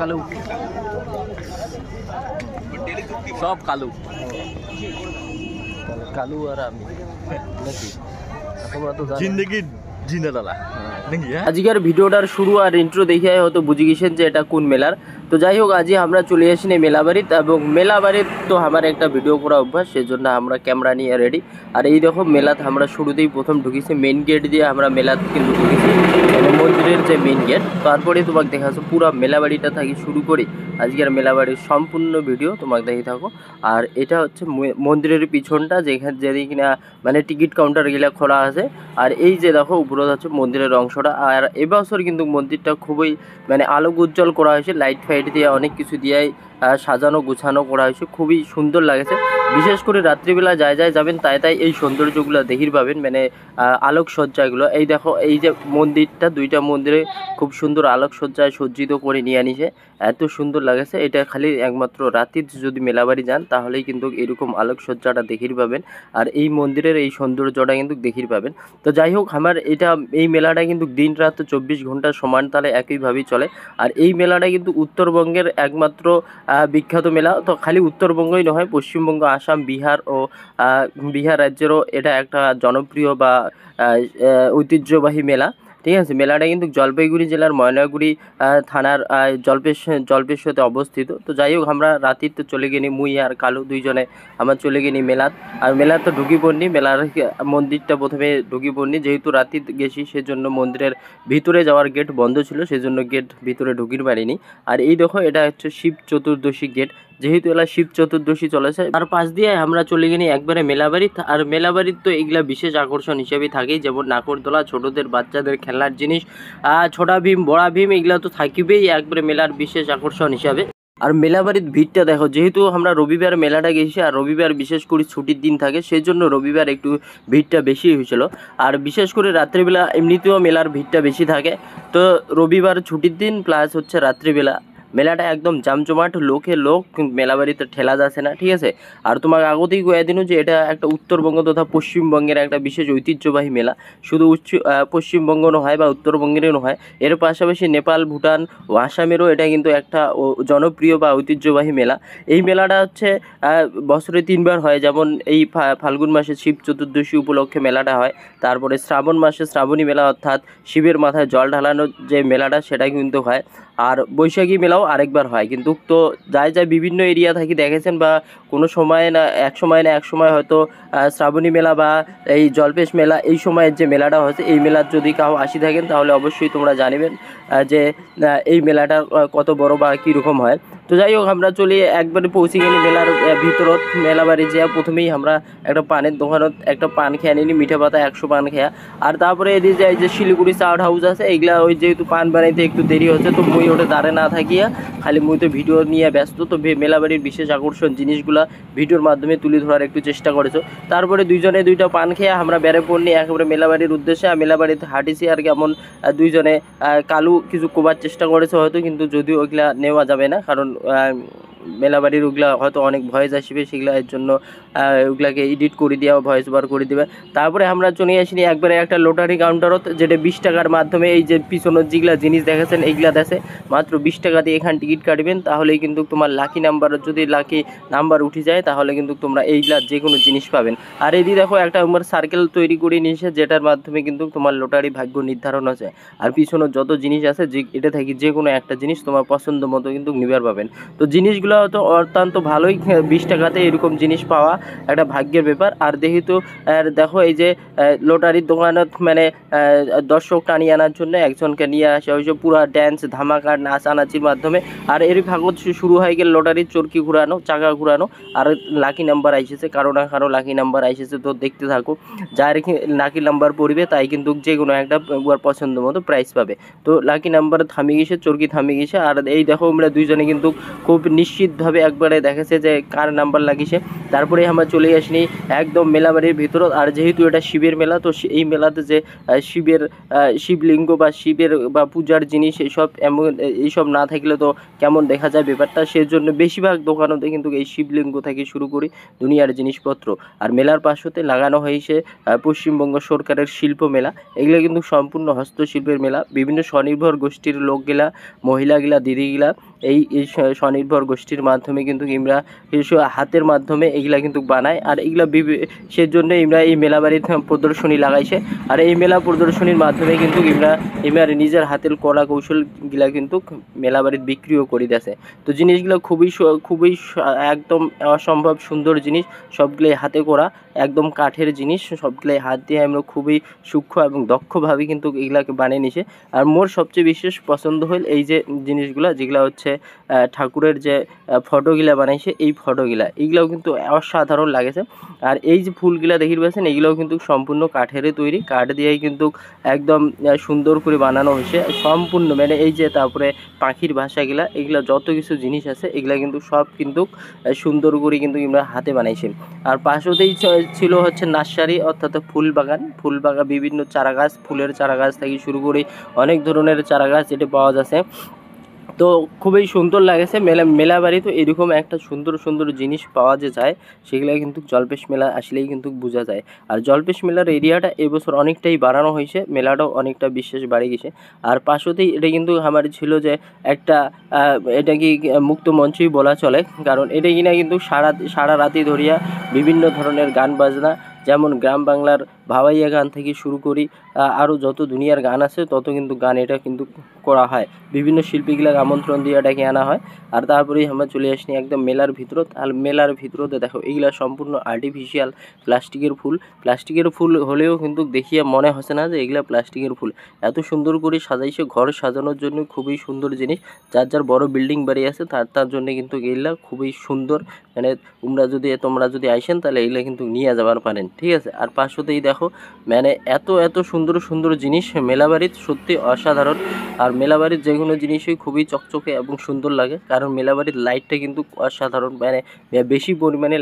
কালু সব কালু কালু আর আমি নাকি তোমরা তো জিন্দগি জিন্দালালা নাকি আজকের ভিডিওটার শুরু আর ইন্ট্রো দেখে হয়তো বুঝে গেছেন যে এটা কোন মেলার। তো যাই হোক আজ আমরা চলে আসিনি মেলাবাড়িতে এবং মেলাবাড়ির তো আমার একটা ভিডিও করা অভ্যাস, সেজন্য আমরা ক্যামেরা নিয়ে রেডি। আর এই দেখো মেলাতে আমরা শুরুতেই প্রথম ঢুকেছি মেইন গেট দিয়ে, আমরা মেলাতে কিন্তু ঢুকেছি মানে মন্দিরের যে মেইন গেট। তারপরে তোমাকে দেখাচ্ছ পুরো মেলাবাড়িটা থাকি শুরু করি আজকের মেলাবাড়ির সম্পূর্ণ ভিডিও তোমাকে দেখে থাকো। আর এটা হচ্ছে মন্দিরের পিছনটা যেখানে যেদিকে কিনা মানে টিকিট কাউন্টার গিলা খোলা আছে। আর এই যে দেখো উপরে হচ্ছে মন্দিরের অংশটা। আর এবছর কিন্তু মন্দিরটা খুবই মানে আলোক উজ্জ্বল করা হয়েছে, লাইট ফাইট দিয়ে অনেক কিছু দিয়ে সাজানো গুছানো করা হয়েছে, খুবই সুন্দর লাগেছে। বিশেষ করে রাত্রিবেলা যায় যাবেন তাই এই সৌন্দর্যগুলো দেখির পাবেন, মানে আলোকসজ্জাগুলো। এই দেখো এই যে মন্দিরটা, দুইটা মন্দিরে খুব সুন্দর আলোকসজ্জায় সজ্জিত করে নিয়ে আনিছে, এত সুন্দর লাগেছে। এটা খালি একমাত্র রাত্রির যদি মেলাবাড়ি যান তাহলেই কিন্তু এরকম আলোকসজ্জাটা দেখির পাবেন, আর এই মন্দিরের এই সৌন্দর্যটা কিন্তু দেখির পাবেন। তো যাই হোক আমার এই মেলাটা কিন্তু দিন রাত 24 ঘন্টা সমান তালে একইভাবেই চলে। আর এই মেলাটা কিন্তু উত্তরবঙ্গের একমাত্র বিখ্যাত মেলা। তো খালি উত্তরবঙ্গই নয়, পশ্চিমবঙ্গ, আসাম, বিহার ও বিহার রাজ্যেরও এটা একটা জনপ্রিয় বা ঐতিহ্যবাহী মেলা। ঠিক আছে, মেলাটা কিন্তু জলপাইগুড়ি জেলার ময়নাগুড়ি থানার জলপেশতে অবস্থিত। তো যাই হোক আমরা রাতিতে চলে গেনি, মুই আর কালু দুইজনে আমরা চলে গেনি মেলাত। আর মেলার তো ঢুকি পড়নি, মেলার মন্দিরটা প্রথমে ঢুকি পড়নি, যেহেতু রাতি গেছি সেজন্য মন্দিরের ভিতরে যাওয়ার গেট বন্ধ ছিল, সেজন্য গেট ভিতরে ঢুকির পারিনি। আর এই দেখো এটা হচ্ছে শিব চতুর্দশী গেট, যেহেতু এলা শিব চতুর্দশী চলেছে তার পাশ দিয়ে আমরা চলে গেছি একবারে মেলাবাড়ি। আর মেলাবাড়ির তো এগুলা বিশেষ আকর্ষণ হিসেবে থাকেই, যেমন নাকরদোলা, ছোটদের বাচ্চাদের খেলনার জিনিস, ছোটা ভীম, বড়া ভীম, এগুলা তো থাকবেই একবারে মেলার বিশেষ আকর্ষণ হিসাবে। আর মেলাবাড়ির ভিড়টা দেখো, যেহেতু আমরা রবিবার মেলাটা গেছি আর রবিবার বিশেষ করে ছুটির দিন থাকে, সেই জন্য রবিবার একটু ভিড়টা বেশি হয়েছিল। আর বিশেষ করে রাত্রিবেলা এমনিতেও মেলার ভিড়টা বেশি থাকে। তো রবিবার ছুটির দিন প্লাস হচ্ছে রাত্রিবেলা মেলাটা একদম জামজমাট, লোকে লোক, মেলাবাড়িতে ঠেলা যাচ্ছে না। ঠিক আছে, আর তোমাকে আগতেই কয়ে দিন যে এটা একটা উত্তরবঙ্গ তথা পশ্চিমবঙ্গের একটা বিশেষ ঐতিহ্যবাহী মেলা। শুধু পশ্চিমবঙ্গ নয় বা উত্তরবঙ্গেরও নয়, এর পাশাপাশি নেপাল, ভুটান ও আসামেরও এটা কিন্তু একটা জনপ্রিয় বা ঐতিহ্যবাহী মেলা। এই মেলাটা হচ্ছে বছরে 3বার হয়, যেমন এই ফাল্গুন মাসে শিব চতুর্দশী উপলক্ষে মেলাটা হয়, তারপরে শ্রাবণ মাসে শ্রাবণী মেলা অর্থাৎ শিবের মাথায় জল ঢালানোর যে মেলাটা সেটা কিন্তু হয়, আর বৈশাখী মেলাও আরেকবার হয়। কিন্তু তো যাই বিভিন্ন এরিয়া থাকি দেখেছেন বা কোনো সময় না এক সময় হয়তো শ্রাবণী মেলা বা এই জলপেশ মেলা এই সময়ের যে মেলাটা হয়েছে, এই মেলার যদি কাউ আসি থাকেন তাহলে অবশ্যই তোমরা জানিবেন যে এই মেলাটা কত বড় বা কীরকম হয়। তো যাই হোক আমরা চলে একবারে পৌঁছে গেলি মেলার ভিতরত। মেলাবাড়ি যে প্রথমেই আমরা একটা পানের দোকানত একটা পান খেয়ে নিলি, মিঠা পাতা 100 পান খেয়া। আর তারপরে এদিকে যাই যে শিলিগুড়ি চাট হাউস আছে, এইগুলা ওই যেহেতু পান বানাইতে একটু দেরি হচ্ছে, তো মুই ওটা দাঁড়ে না থাকিয়া খালি মুই তো ভিডিও নিয়ে ব্যস্ত। তো মেলাবাড়ির বিশেষ আকর্ষণ জিনিসগুলা ভিডিওর মাধ্যমে তুলে ধরার একটু চেষ্টা করেছো। তারপরে দুইজনে দুইটা পান খেয়ে আমরা বেড়ে পড়নি একেবারে মেলাবাড়ির উদ্দেশ্যে। মেলাবাড়িতে হাঁটিছি আর কেমন দুইজনে কালু কিছু কোবার চেষ্টা করেছে হয়তো, কিন্তু যদিও ওইগুলা নেওয়া যাবে না, কারণ মেলাবাড়ির ওগুলা হয়তো অনেক ভয়েস আসবে, সেগুলা এর জন্য ওগুলাকে এডিট করে দেওয়া, ভয়েস ওভার করে দেবে। তারপরে আমরা চলে আসিনি একবারে একটা লটারি কাউন্টারত, যেটা 20 টাকার মাধ্যমে এই যে পিছনের যেগুলা জিনিস দেখাচ্ছেন এইগুলা দেখে মাত্র 20 টাকা দিয়ে এখান টিকিট কাটবেন, তাহলেই কিন্তু তোমার লাকি নাম্বার, যদি লাকি নাম্বার উঠে যায় তাহলে কিন্তু তোমরা এইগুলা যে কোনো জিনিস পাবেন। আর এদিকে দেখো একটা তোমার সার্কেল তৈরি করে নিয়েছে, যেটার মাধ্যমে কিন্তু তোমার লটারি ভাগ্য নির্ধারণ হচ্ছে। আর পিছনের যত জিনিস আছে যে এটা থেকে যে কোনো একটা জিনিস তোমার পছন্দ মতো কিন্তু নিবার পাবেন। তো জিনিসগুলো তো অত্যন্ত ভালোই, 20 টাকাতে এরকম জিনিস পাওয়া একটা ভাগ্যের ব্যাপার। আর যেহেতু দেখো এই যে লটারির দোকানত মানে দর্শক টানিয়ে আনার জন্য একজনকে নিয়ে আসা হয়েছে, পুরা ড্যান্স ধামাকা নাচানাচির মাধ্যমে। আর এর ভাগত শুরু হয়ে গেল লটারির চরকি ঘুরানো, চাকা ঘুরানো, আর লাকি নাম্বার আইসেছে, কারো না কারো লাকি নাম্বার আইসেছে। তো দেখতে থাকো, যার লাকি নাম্বার পড়বে তাই কিন্তু যে কোনো একটা পছন্দ মতো প্রাইজ পাবে। তো লাকি নাম্বার থামিয়ে গেছে, চরকি থামিয়ে গেছে। আর এই দেখো আমরা দুইজনে কিন্তু খুব নিশ্চিতভাবে একবারে দেখেছে যে কার নাম্বার লাগিয়েছে। তারপরে আমরা চলে আসিনি একদম মেলাবাড়ির ভিতর। আর যেহেতু এটা শিবের মেলা, তো এই মেলাতে যে শিবলিঙ্গ বা শিবের বা পূজার জিনিস এইসব না থাকলে তো কেমন দেখা যায় ব্যাপারটা, সেজন্য বেশিরভাগ দোকানতে কিন্তু এই শিবলিঙ্গ থেকে শুরু করি দুনিয়ার জিনিসপত্র। আর মেলার পাশতে লাগানো হয়েছে পশ্চিমবঙ্গ সরকারের শিল্প মেলা। এগুলো কিন্তু সম্পূর্ণ হস্তশিল্পের মেলা, বিভিন্ন স্বনির্ভর গোষ্ঠীর লোকগুলা, মহিলাগুলা, দিদিগুলা এই স্বনির্ভর গোষ্ঠীর মাধ্যমে কিন্তু আমরা হাতের মাধ্যমে এগুলা কিন্তু বানায়। আর এগুলা সেজন্য আমরা এই মেলা বাড়ির প্রদর্শনী লাগাইছে। আর এই মেলা প্রদর্শনীর মাধ্যমে কিন্তু আমরা নিজের হাতের কলা কৌশলগুলা কিন্তু মেলা বাড়ির বিক্রিও করে দিয়েছে। তো জিনিসগুলো খুবই একদম অসম্ভব সুন্দর জিনিস, সবগুলোই হাতে করা, একদম কাঠের জিনিস, সবগুলোই হাত দিয়ে আমরা খুবই সূক্ষ্ম এবং দক্ষভাবে কিন্তু এগুলাকে বানিয়ে নিছে। আর মোর সবচেয়ে বিশেষ পছন্দ হল এই যে জিনিসগুলা, যেগুলো হচ্ছে ঠাকুরের যে ফটোগুলা বানাইছে, এই ফটোগুলা এইগুলাও কিন্তু অসাধারণ লাগেছে। আর এই যে ফুলগুলা দেখির পাচ্ছেন, এইগুলাও কিন্তু সম্পূর্ণ কাঠের তৈরি, কাঠ দিয়েই কিন্তু একদম সুন্দর করে বানানো হয়েছে সম্পূর্ণ। মানে এই যে তারপরে পাখির বাসাগুলা, এগুলা যত কিছু জিনিস আছে এগুলা কিন্তু সব কিন্তু সুন্দর করে কিন্তু আমরা হাতে বানাইছি। আর পাশেতেই ছিল হচ্ছে নার্সারি, অর্থাৎ ফুল বাগান, বিভিন্ন চারা গাছ, ফুলের চারা গাছ থেকে শুরু করে অনেক ধরনের চারা গাছ এটা পাওয়া যাচ্ছে। তো খুবই সুন্দর লাগেছে। মেলা বাড়ি তো এরকম একটা সুন্দর জিনিস পাওয়া যে যায়, সেগুলো কিন্তু জলপেশ মেলা আসলেই কিন্তু বোঝা যায়। আর জলপেশ মেলার এরিয়াটা এবছর অনেকটাই বাড়ানো হয়েছে, মেলাটাও অনেকটা বিশেষ বাড়ে গেছে। আর পাশেতেই এটা কিন্তু আমার ছিল যে একটা এটা কি মুক্ত মঞ্চই বলা চলে, কারণ এটা কিনা কিন্তু সারা রাতি ধরিয়া বিভিন্ন ধরনের গান বাজনা, যেমন গ্রাম বাংলার ভাওয়াইয়া গান থেকে শুরু করি আরও যত দুনিয়ার গান আছে তত কিন্তু গান এটা কিন্তু করা হয়, বিভিন্ন শিল্পীগুলাকে আমন্ত্রণ দিয়ে এটাকে আনা হয়। আর তারপরেই আমরা চলে আসনি একদম মেলার ভিতরত। আর মেলার ভিতরতে দেখো এইগুলা সম্পূর্ণ আর্টিফিশিয়াল প্লাস্টিকের ফুল হলেও কিন্তু দেখিয়ে মনে হচ্ছে না যে এগুলা প্লাস্টিকের ফুল। এত সুন্দর করে সাজাইছে, ঘর সাজানোর জন্য খুবই সুন্দর জিনিস। যার বড় বিল্ডিং বাড়ি আছে তার জন্য কিন্তু এগুলা খুবই সুন্দর। মানে তোমরা যদি আইসেন তাহলে এগুলা কিন্তু নিয়ে যাবার পারেন, ঠিক আছে। আর পাশেতেই দেখো মানে এত সুন্দর জিনিস মেলাবাড়ির, সত্যি অসাধারণ। আর মেলাবাড়ির যে কোনো জিনিসই খুবই চকচকে এবং সুন্দর লাগে, কারণ মেলাবাড়ির লাইটটা কিন্তু অসাধারণ, মানে বেশি পরিমাণে